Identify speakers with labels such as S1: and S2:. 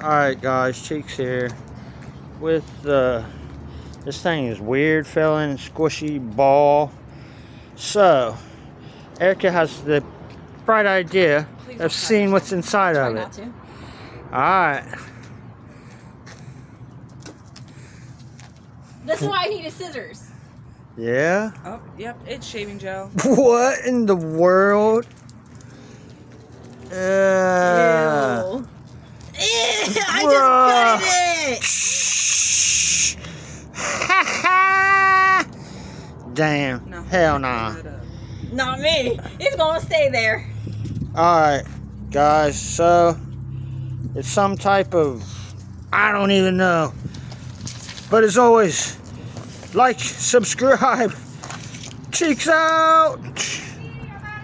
S1: Alright guys, Cheeks here with this thing is weird feeling, squishy ball. So Erica has the bright idea of seeing what's inside of it. Alright.
S2: That's why I needed scissors.
S1: Yeah?
S3: Oh, yep, it's shaving gel.
S1: What in the world?
S2: Ew. I just gutted it.
S1: Damn.
S3: No,
S1: Hell nah.
S2: Not me. It's gonna stay there.
S1: Alright, guys, so it's some type of, I don't even know. But as always, like, subscribe. Cheeks out.